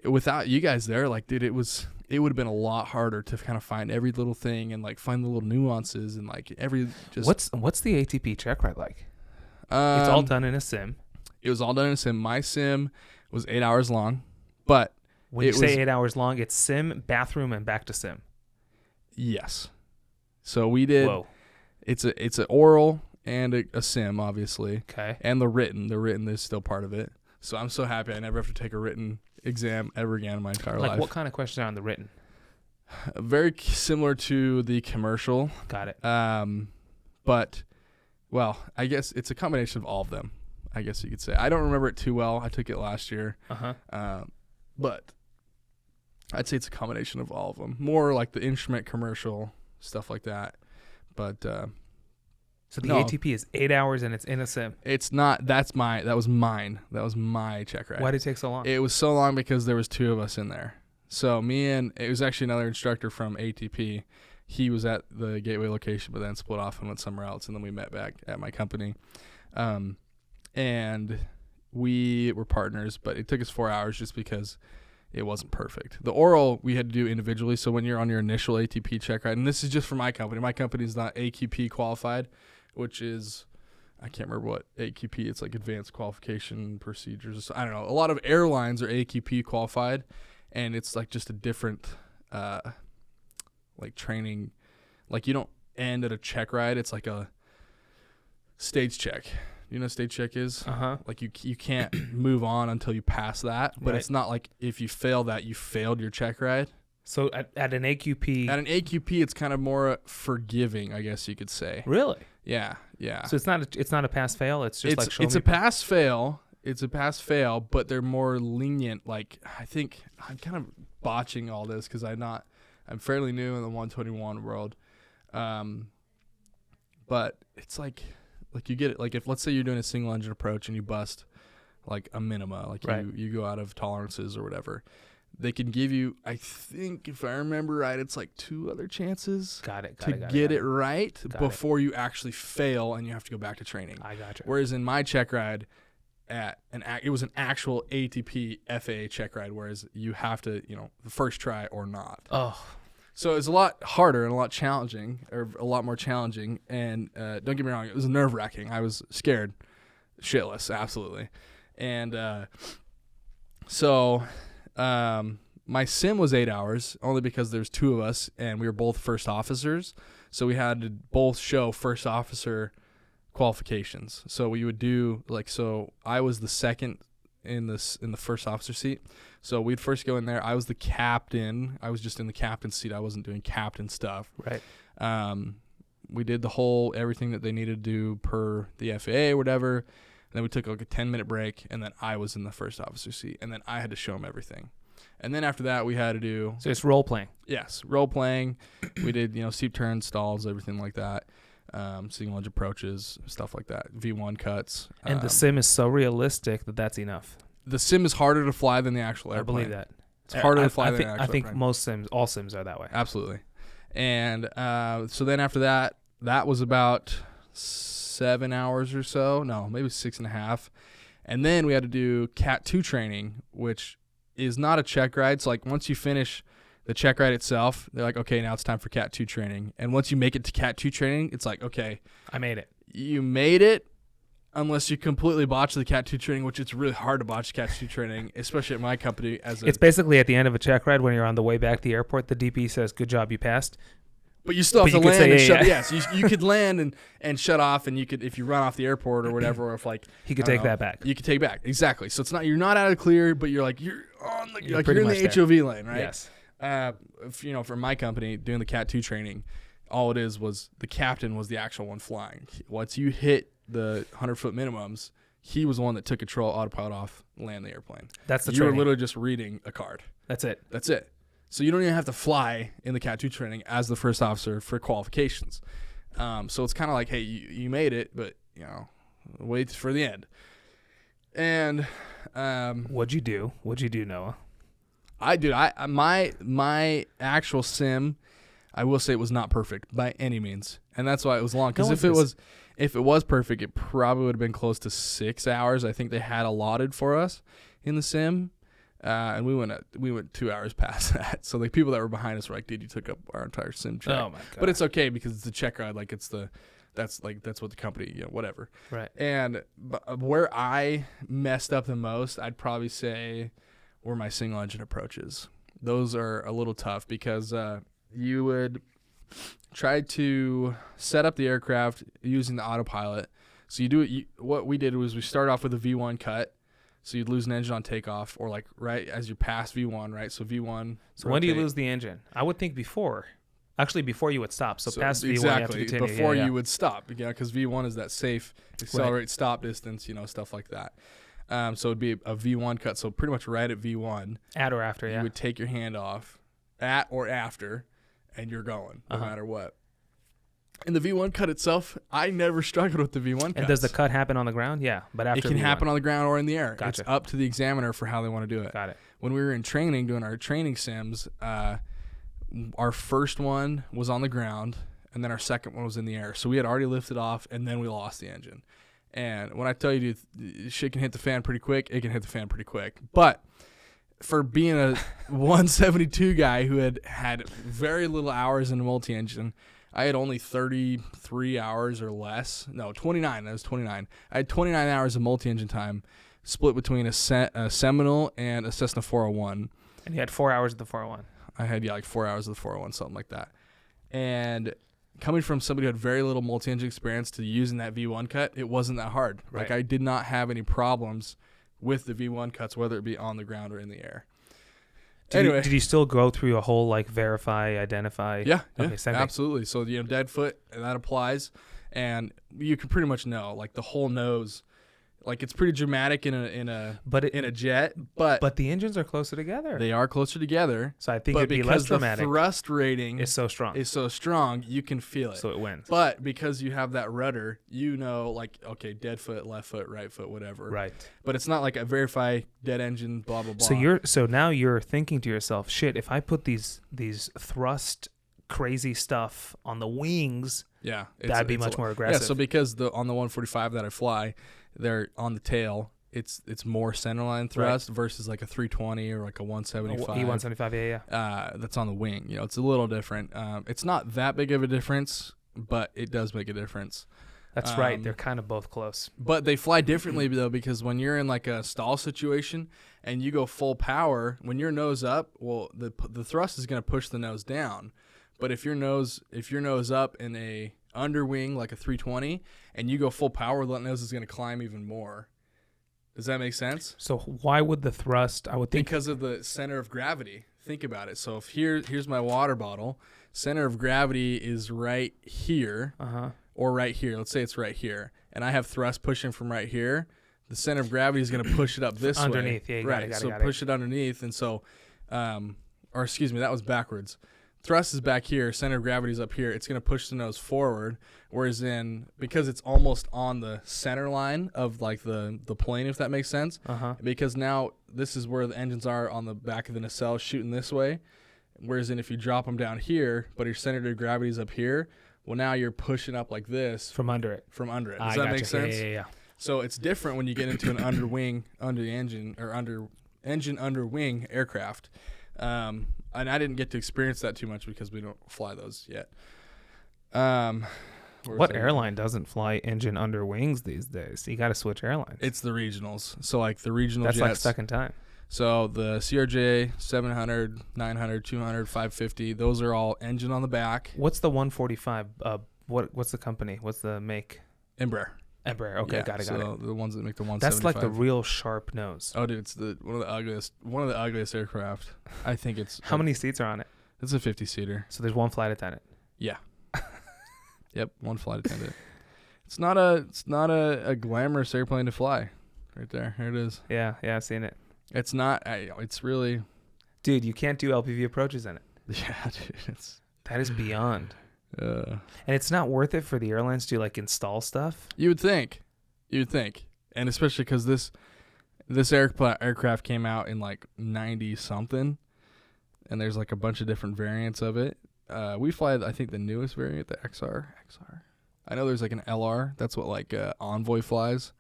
without you guys there, like, dude, it would have been a lot harder to kind of find every little thing and like find the little nuances and like What's the ATP Checkride like? It's all done in a sim. It was all done in a sim. My sim was 8 hours long, but when you say 8 hours long, it's sim, bathroom, and back to sim. Yes. So we did. Whoa. It's an oral and a sim, obviously. Okay. And the written is still part of it. So I'm so happy I never have to take a written exam ever again in my entire life. Like what kind of questions are on the written? Very similar to the commercial. Got it. But, well, I guess it's a combination of all of them, I guess you could say. I don't remember it too well. I took it last year. But I'd say it's a combination of all of them. More like the instrument, commercial, stuff like that. But so the ATP is 8 hours and it's in a sim. It's not. That was mine. That was my Checkride. Why did it take so long? It was so long because there was two of us in there. So it was actually another instructor from ATP. He was at the Gateway location, but then split off and went somewhere else, and then we met back at my company. And we were partners, but it took us 4 hours just because it wasn't perfect. The oral we had to do individually. So when you're on your initial ATP Checkride, and this is just for my company. My company is not AQP qualified, which is, I can't remember what AQP. It's like Advanced Qualification Procedures. I don't know. A lot of airlines are AQP qualified, and it's like just a different, like training. Like you don't end at a check ride. It's like a stage check. You know what stage check is? Like you can't move on until you pass that. But It's not like if you fail that, you failed your check ride. So at an AQP... At an AQP, it's kind of more forgiving, I guess you could say. Really? Yeah. So it's not a pass-fail? It's just like... It's a pass-fail. It's a pass-fail, but they're more lenient. Like, I think... I'm kind of botching all this because I'm fairly new in the 121 world. But it's like you get it. Like if, let's say you're doing a single engine approach and you bust like a minima, like you go out of tolerances or whatever. They can give you, I think, if I remember right, it's like 2 other chances to get it right before you actually fail and you have to go back to training. I gotcha. Whereas in my check ride, it was an actual ATP FAA check ride, whereas you have to, the first try or not. Oh. So it's a lot harder and a lot more challenging. And don't get me wrong, it was nerve-wracking. I was scared shitless, absolutely. And so... my sim was 8 hours only because there's 2 of us and we were both first officers. So we had to both show first officer qualifications. So we would do so I was the second in the first officer seat. So we'd first go in there. I was the captain. I was just in the captain's seat. I wasn't doing captain stuff. Right. We did everything that they needed to do per the FAA or whatever. And then we took like a 10-minute break, and then I was in the first officer seat, and then I had to show them everything. And then after that, we had to do... So it's role-playing. Yes, role-playing. We did, seat turns, stalls, everything like that. Single edge approaches, stuff like that. V1 cuts. And the sim is so realistic that's enough. The sim is harder to fly than the actual airplane. I believe that. It's harder to fly than the actual airplane. I think think all sims are that way. Absolutely. And so then after that was about 7 hours or so. No, maybe 6.5. And then we had to do Cat 2 training, which is not a check ride. So like once you finish the check ride itself, they're like, okay, now it's time for Cat 2 training. And once you make it to Cat 2 training, it's like, okay, I made it. You made it, unless you completely botch the Cat 2 training, which it's really hard to botch Cat 2 training, especially at my company. It's basically at the end of a check ride when you're on the way back to the airport, the DP says, good job, you passed. But you still have to land and shut. Yes, you could land and shut off, and you could, if you run off the airport or whatever, or if he could take that back. You could take back, exactly. So it's not, you're not out of the clear, but you're on you're in the there. HOV lane, right? Yes. For my company doing the Cat 2 training, all it was the captain was the actual one flying. Once you hit the 100-foot minimums, he was the one that took control, autopilot off, land the airplane. That's the You training. were literally just reading a card. That's it. So you don't even have to fly in the Cat 2 training as the first officer for qualifications. So it's kind of like, hey, you made it, but wait for the end. And what'd you do? Noah? My actual sim, I will say it was not perfect by any means, and that's why it was long. Because if it was perfect, it probably would have been close to 6 hours. I think they had allotted for us in the sim. And we went 2 hours past that. So like people that were behind us were like, dude, you took up our entire sim track. Oh my god! But it's okay because it's a Checkride. Like that's what the company, whatever. Right. And where I messed up the most, I'd probably say were my single engine approaches. Those are a little tough because you would try to set up the aircraft using the autopilot. So you do it. What we did was we start off with a V1 cut. So you'd lose an engine on takeoff, or like right as you pass V1, right? So V1. So when do you lose the engine? I would think before. Actually, before you would stop. So past V1, you have to continue. Before you would stop, because V1 is that safe accelerate stop distance, stuff like that. So it'd be a V1 cut. So pretty much right at V1. At or after, You would take your hand off, at or after, and you're going, no matter what. And the V1 cut itself, I never struggled with the V1 cuts. And does the cut happen on the ground? Yeah, but after it can V1. happen on the ground or in the air. Gotcha. It's up to the examiner for how they want to do it. Got it. When we were in training, doing our training sims, our first one was on the ground, and then our second one was in the air. So we had already lifted off, and then we lost the engine. And when I tell you, dude, shit can hit the fan pretty quick, it can hit the fan pretty quick. But for being a 172 guy who had very little hours in a multi-engine, I had only 33 hours or less. No, 29. That was 29. I had 29 hours of multi-engine time split between a Seminole and a Cessna 401. And you had 4 hours of the 401. I had, like 4 hours of the 401, something like that. And coming from somebody who had very little multi-engine experience to using that V1 cut, it wasn't that hard. Right. Like I did not have any problems with the V1 cuts, whether it be on the ground or in the air. Did you still go through a whole verify, identify? Yeah, okay, absolutely. So dead foot, and that applies, and you can pretty much know the whole nose. It's pretty dramatic in a jet, but the engines are closer together. They are closer together. So I think it'd be less dramatic. The thrust rating is so strong, you can feel it. So it wins. But because you have that rudder, okay, dead foot, left foot, right foot, whatever. Right. But it's not like a verify dead engine, blah blah blah. So now you're thinking to yourself, shit, if I put these thrust crazy stuff on the wings, that'd be much more aggressive. Yeah. So because on the 145 that I fly, they're on the tail. It's more centerline thrust versus like a 320 or like a 175. E175, yeah. That's on the wing. It's a little different. It's not that big of a difference, but it does make a difference. That's right. They're kind of both close. But they fly differently though, because when you're in like a stall situation and you go full power, when your nose up, well, the thrust is going to push the nose down. But if your nose up in a underwing like a 320 and you go full power, that nose is going to climb even more. Does that make sense? So why would the thrust, I would think, because of the center of gravity. Think about it. So if here's my water bottle, center of gravity is right here or right here. Let's say it's right here, and I have thrust pushing from right here. The center of gravity is going to push it up this underneath. way. Yeah, right. So push it underneath, and so, or excuse me, that was backwards. Thrust is back here, center of gravity is up here. It's going to push the nose forward, whereas because it's almost on the center line of like the plane, if that makes sense. Because now this is where the engines are on the back of the nacelle shooting this way, whereas if you drop them down here, but your center of gravity is up here, well, now you're pushing up like this from under it. Does that make sense? Yeah. So it's different when you get into an under wing aircraft. And I didn't get to experience that too much because we don't fly those yet. What airline doesn't fly engine under wings these days? You got to switch airlines. It's the regionals. So like the regional jets. That's like second time. So the CRJ 700, 900, 200, 550, those are all engine on the back. What's the 145? What's the company? What's the make? Embraer. Okay, yeah, got it. The ones that make the 175. That's like the real sharp nose. Oh, dude, it's one of the ugliest aircraft. I think it's. How many seats are on it? It's a 50-seater. So there's one flight attendant. Yeah. Yep, one flight attendant. It's not a glamorous airplane to fly. Right there, here it is. Yeah, I've seen it. It's not. It's really. Dude, you can't do LPV approaches in it. Yeah, dude, that is beyond. And it's not worth it for the airlines to install stuff. You would think, and especially because this aircraft came out in 90 something, and there's a bunch of different variants of it. We fly, I think, the newest variant, the XR. I know there's an LR. That's what Envoy flies,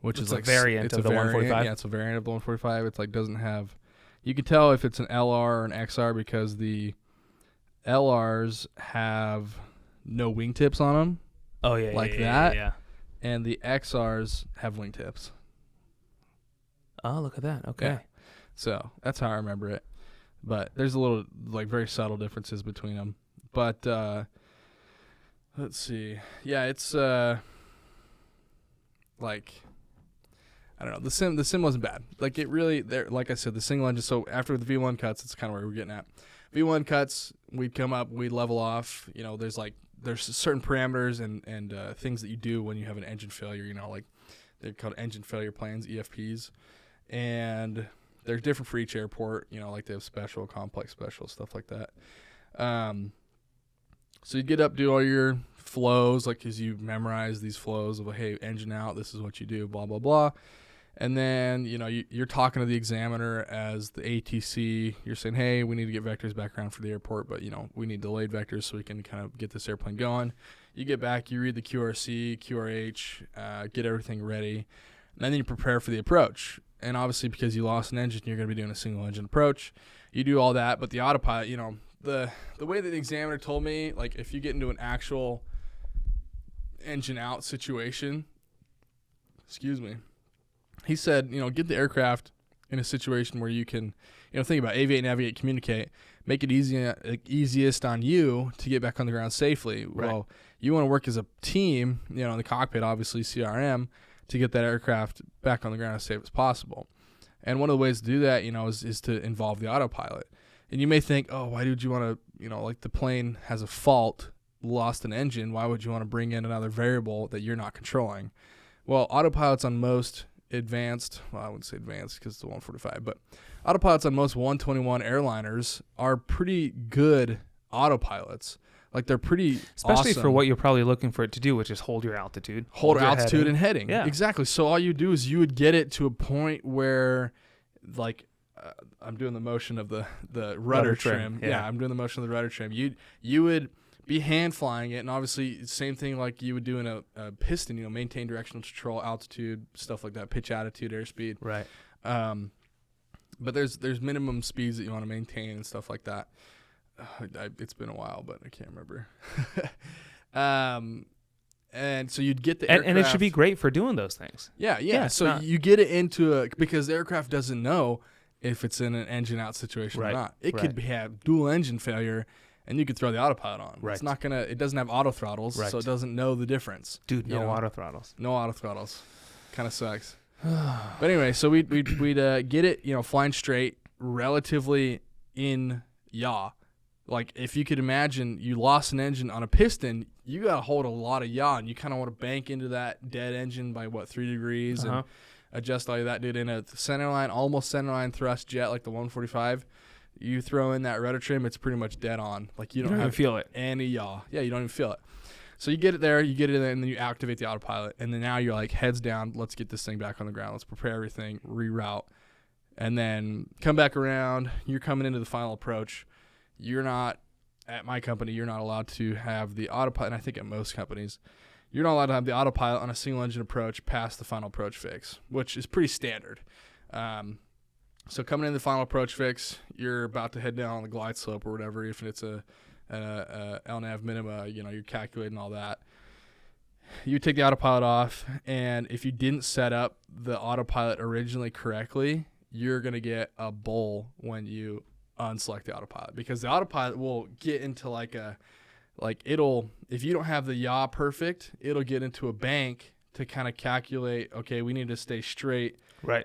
which is a variant of the 145. Yeah, it's a variant of the 145. It's doesn't have You can tell if it's an LR or an XR because the LRs have no wingtips on them. Oh, yeah. Like that. Yeah. And the XRs have wingtips. Oh, look at that. Okay. Yeah. So that's how I remember it. But there's a little, like, very subtle differences between them. But let's see. Yeah, it's like, I don't know. The sim wasn't bad. Like, it really, like I said, the single engine. So after the V1 cuts, it's kind of where we're getting at. V1 cuts, we'd come up, we'd level off. You know, there's certain parameters and things that you do when you have an engine failure. You know, like they're called engine failure plans, EFPs, and they're different for each airport. You know, like they have special, complex, special, stuff like that. So you get up, do all your flows, like, because you memorize these flows of, hey, engine out, this is what you do, blah, blah, blah. And then, you know, you're talking to the examiner as the ATC. You're saying, hey, we need to get vectors back around for the airport, but, you know, we need delayed vectors so we can kind of get this airplane going. You get back, you read the QRC, QRH, get everything ready, and then you prepare for the approach. And obviously, because you lost an engine, you're going to be doing a single engine approach. You do all that, but the autopilot, you know, the way that the examiner told me, like, if you get into an actual engine out situation, he said, you know, get the aircraft in a situation where you can, you know, think about aviate, navigate, communicate, make it easiest on you to get back on the ground safely. Right. Well, you want to work as a team, you know, in the cockpit, obviously CRM, to get that aircraft back on the ground as safe as possible. And one of the ways to do that, you know, is to involve the autopilot. And you may think, oh, why would you want to, you know, like the plane has a fault, lost an engine, why would you want to bring in another variable that you're not controlling? Well, autopilots on most advanced, well, I wouldn't say advanced because it's the 145, but autopilots on most 121 airliners are pretty good autopilots. Like, they're pretty especially awesome for what you're probably looking for it to do, which is hold your altitude. Hold altitude and heading. Yeah. Exactly. So all you do is you would get it to a point where, like, I'm doing the motion of the rudder trim. Yeah, I'm doing the motion of the rudder trim. You would be hand flying it, and obviously same thing like you would do in a piston. You know, maintain directional control, altitude, stuff like that, pitch, attitude, airspeed. Right. But there's minimum speeds that you want to maintain and stuff like that. It's been a while, but I can't remember. And so you'd get the aircraft. And it should be great for doing those things. Yeah. So you get it into because the aircraft doesn't know if it's in an engine out situation or not. It could have dual engine failure, and you could throw the autopilot on. Right. It's not gonna. It doesn't have auto throttles, so it doesn't know the difference. Dude, no auto throttles. No auto throttles. Kind of sucks. But anyway, so we'd get it, you know, flying straight, relatively in yaw. Like, if you could imagine you lost an engine on a piston, you got to hold a lot of yaw, and you kind of want to bank into that dead engine by, 3 degrees and adjust all of that, dude, in a centerline, almost centerline thrust jet like the 145. You throw in that rudder trim, it's pretty much dead on. Like, you don't even feel it. Any yaw. Yeah, you don't even feel it. So you get it there, and then you activate the autopilot, and then now you're like, heads down, let's get this thing back on the ground. Let's prepare everything, reroute, and then come back around. You're coming into the final approach. You're not, at my company, you're not allowed to have the autopilot, and I think at most companies, you're not allowed to have the autopilot on a single engine approach past the final approach fix, which is pretty standard. So coming in the final approach fix, you're about to head down on the glide slope or whatever. If it's a LNAV minima, you know, you're calculating all that. You take the autopilot off, and if you didn't set up the autopilot originally correctly, you're going to get a bull when you unselect the autopilot, because the autopilot will get into if you don't have the yaw perfect, it'll get into a bank to kind of calculate, okay, we need to stay straight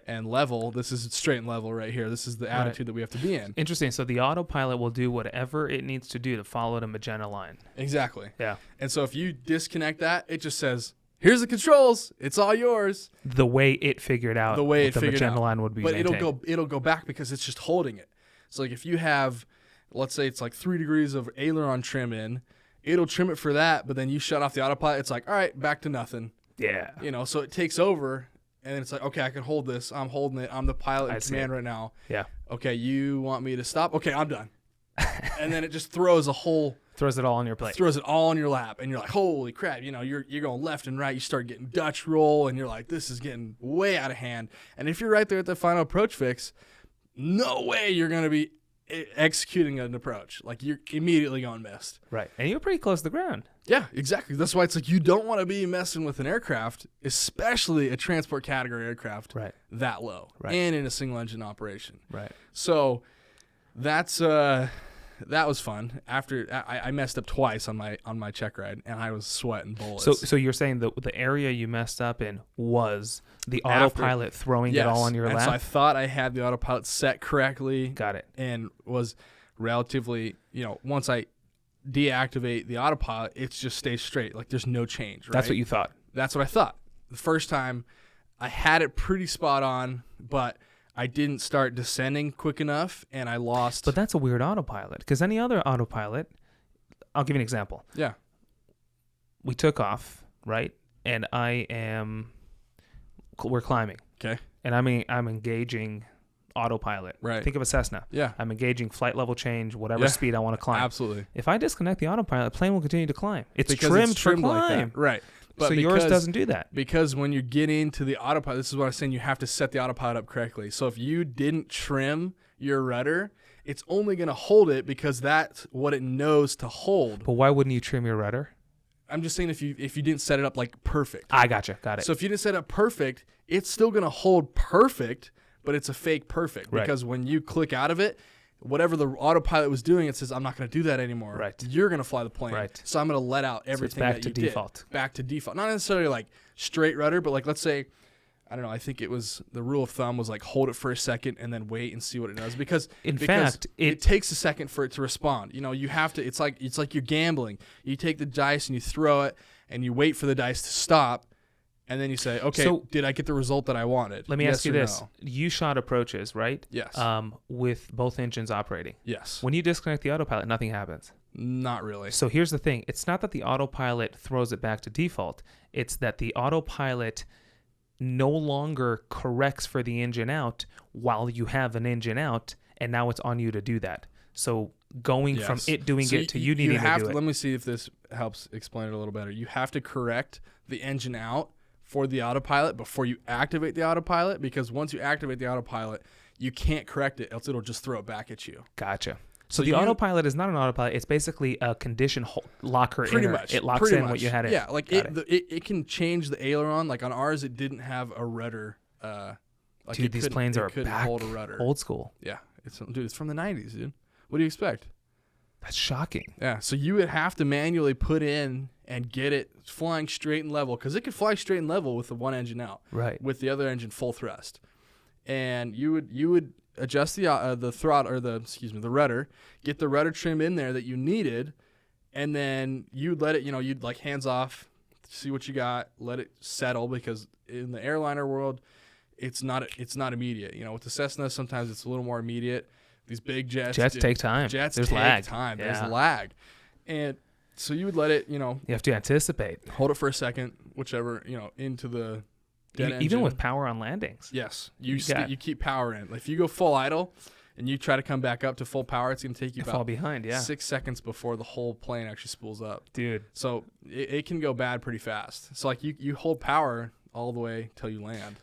and level. This is straight and level right here. This is the attitude that we have to be in. Interesting. So the autopilot will do whatever it needs to do to follow the magenta line. Exactly. Yeah. And so if you disconnect that, it just says, here's the controls. It's all yours. The way it figured out the magenta line would be maintained. But it'll go back because it's just holding it. So, like, if you have, let's say it's like 3 degrees of aileron trim in, it'll trim it for that, but then you shut off the autopilot. It's like, all right, back to nothing. Yeah. You know, so it takes over, and it's like, okay, I can hold this. I'm holding it. I'm the pilot in command right now. Yeah. Okay, you want me to stop? Okay, I'm done. And then it just throws it all on your plate. Throws it all on your lap, and you're like, holy crap, you know, you're going left and right. You start getting Dutch roll, and you're like, this is getting way out of hand. And if you're right there at the final approach fix, no way you're going to be executing an approach. Like, you're immediately going missed. Right. And you're pretty close to the ground. Yeah, exactly. That's why it's like you don't want to be messing with an aircraft, especially a transport category aircraft, that low and in a single engine operation. Right. So that's that was fun. After I messed up twice on my Checkride, and I was sweating bullets. So you're saying the area you messed up in was the autopilot throwing it all on your lap? So I thought I had the autopilot set correctly. Got it. And was relatively, once I deactivate the autopilot, it just stays straight. Like, there's no change, right? That's what you thought. That's what I thought. The first time, I had it pretty spot on, but I didn't start descending quick enough, and I lost. But that's a weird autopilot, because any other autopilot, I'll give you an example. Yeah. We took off, right? And we're climbing. Okay. And I'm engaging autopilot. Right. Think of a Cessna. Yeah. I'm engaging flight level change, whatever speed I want to climb. Absolutely. If I disconnect the autopilot, the plane will continue to climb. It's trimmed for climb. Like that. Right. But so yours doesn't do that. Because when you get into the autopilot, this is what I was saying, you have to set the autopilot up correctly. So if you didn't trim your rudder, it's only going to hold it because that's what it knows to hold. But why wouldn't you trim your rudder? I'm just saying if you didn't set it up like perfect. I gotcha. Got it. So if you didn't set it up perfect, it's still going to hold perfect, but it's a fake perfect. Right. Because when you click out of it, whatever the autopilot was doing, it says, I'm not going to do that anymore. Right. You're going to fly the plane. Right. So I'm going to let out everything that you did. Back to default. Back to default. Not necessarily like straight rudder, but like, let's say, I don't know, I think it was, the rule of thumb was like hold it for a second and then wait and see what it does. Because in fact, it takes a second for it to respond. You have to, it's like you're gambling. You take the dice and you throw it and you wait for the dice to stop. And then you say, okay, so, did I get the result that I wanted? Let me ask you this. No? You shot approaches, right? Yes. With both engines operating. Yes. When you disconnect the autopilot, nothing happens. Not really. So here's the thing. It's not that the autopilot throws it back to default. It's that the autopilot no longer corrects for the engine out while you have an engine out, and now it's on you to do that. So going from it doing it to you needing to do it. Let me see if this helps explain it a little better. You have to correct the engine out for the autopilot before you activate the autopilot, because once you activate the autopilot, you can't correct it, else it'll just throw it back at you. Gotcha. So the autopilot is not an autopilot. It's basically a condition locker. Pretty much. It locks in what you had in. Yeah, like it can change the aileron. Like on ours, it didn't have a rudder. Dude, these planes are back hold a rudder. Old school. Yeah, it's from the 90s, dude. What do you expect? That's shocking. Yeah, so you would have to manually put in and get it flying straight and level, because it could fly straight and level with the one engine out, right? With the other engine full thrust, and you would adjust the throttle or the rudder, get the rudder trim in there that you needed, and then you'd let it, you'd like hands off, see what you got, let it settle, because in the airliner world, it's not immediate. With the Cessna, sometimes it's a little more immediate. These big jets take time. There's lag. Time. Yeah. There's lag. And so you would let it, you have to anticipate. Hold it for a second, whichever, into the dead engine. Even with power on landings. Yes. You keep power in. If you go full idle and you try to come back up to full power, it's going to take you about fall behind, 6 seconds before the whole plane actually spools up. Dude. So it can go bad pretty fast. So like you hold power all the way till you land.